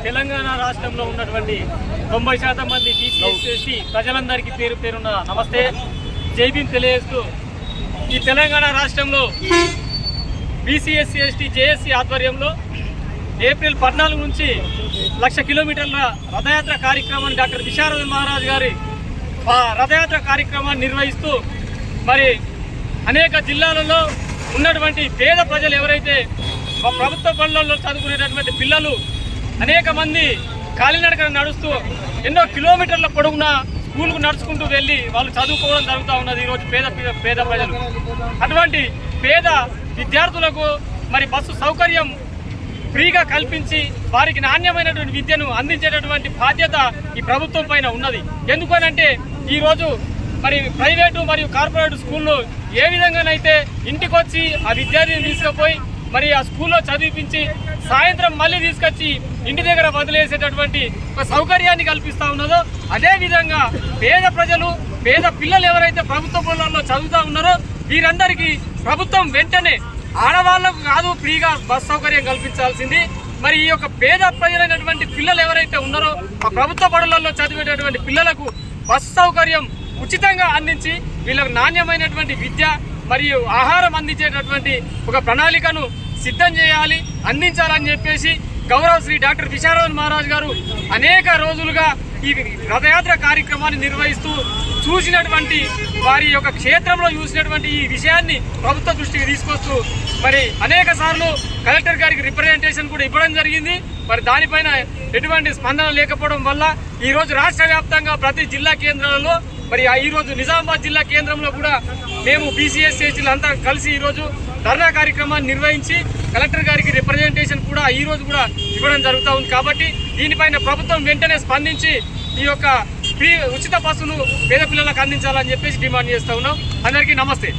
తెలంగాణ రాష్ట్రంలో ఉన్నటువంటి 90% మంది బీసీ ప్రజలందరికీ పేరు పేరున్న నమస్తే, జై భీమ్ తెలియజేస్తూ ఈ తెలంగాణ రాష్ట్రంలో బీసీ ఎస్సీ ఎస్టీ జేఏసీ ఆధ్వర్యంలో ఏప్రిల్ 14 నుంచి 1,00,000 కిలోమీటర్ల రథయాత్ర కార్యక్రమాన్ని డాక్టర్ విశారద మహారాజ్ గారి రథయాత్ర కార్యక్రమాన్ని నిర్వహిస్తూ మరి అనేక జిల్లాలలో ఉన్నటువంటి పేద ప్రజలు ఎవరైతే ప్రభుత్వ బడులలో చదువుకునేటటువంటి పిల్లలు అనేక మంది కాలినడకన నడుస్తూ ఎన్నో కిలోమీటర్ల పొడవున స్కూల్కు నడుచుకుంటూ వెళ్ళి వాళ్ళు చదువుకోవడం జరుగుతూ ఉన్నది ఈరోజు పేద ప్రజలు. అటువంటి పేద విద్యార్థులకు మరి బస్సు సౌకర్యం ఫ్రీగా కల్పించి వారికి నాణ్యమైనటువంటి విద్యను అందించేటటువంటి బాధ్యత ఈ ప్రభుత్వం పైన ఉన్నది. ఎందుకనంటే ఈరోజు మరి ప్రైవేటు మరియు కార్పొరేట్ స్కూళ్ళు ఏ విధంగానైతే ఇంటికి వచ్చి ఆ విద్యార్థిని తీసుకుపోయి మరి ఆ స్కూల్లో చదివించి సాయంత్రం మళ్ళీ తీసుకొచ్చి ఇంటి దగ్గర వదిలేసేటటువంటి ఒక సౌకర్యాన్ని కల్పిస్తూ ఉన్నదో అదేవిధంగా పేద ప్రజలు పేద పిల్లలు ఎవరైతే ప్రభుత్వ బడులలో చదువుతూ ఉన్నారో వీరందరికీ ప్రభుత్వం వెంటనే ఆడవాళ్లకు కాదు ఫ్రీగా బస్ సౌకర్యం కల్పించాల్సింది. మరి ఈ యొక్క పేద ప్రజలైనటువంటి పిల్లలు ఎవరైతే ఉన్నారో ఆ ప్రభుత్వ బడులలో చదివేటటువంటి పిల్లలకు బస్సు సౌకర్యం ఉచితంగా అందించి వీళ్ళకు నాణ్యమైనటువంటి విద్య మరియు ఆహారం అందించేటటువంటి ఒక ప్రణాళికను సిద్ధం చేయాలి, అందించాలని చెప్పేసి గౌరవ శ్రీ డాక్టర్ విశారద మహారాజ్ గారు అనేక రోజులుగా ఈ రథయాత్ర కార్యక్రమాన్ని నిర్వహిస్తూ చూసినటువంటి వారి యొక్క క్షేత్రంలో చూసినటువంటి ఈ విషయాన్ని ప్రభుత్వ దృష్టికి తీసుకొస్తూ మరి అనేక సార్లు కలెక్టర్ గారికి రిప్రజెంటేషన్ కూడా ఇవ్వడం జరిగింది. మరి దానిపైన ఎటువంటి స్పందన లేకపోవడం వల్ల ఈరోజు రాష్ట్ర వ్యాప్తంగా ప్రతి జిల్లా కేంద్రాలలో మరి ఈరోజు నిజామాబాద్ జిల్లా కేంద్రంలో కూడా మేము బీసీఎస్సీలు అంతా కలిసి ఈరోజు ధర్నా కార్యక్రమాన్ని నిర్వహించి కలెక్టర్ గారికి రిప్రజెంటేషన్ కూడా ఈరోజు కూడా ఇవ్వడం జరుగుతూ ఉంది. కాబట్టి దీనిపైన ప్రభుత్వం వెంటనే స్పందించి ఈ యొక్క ఉచిత బస్సును పేద పిల్లలకు అందించాలని చెప్పేసి డిమాండ్ చేస్తూ ఉన్నాం. అందరికీ నమస్తే.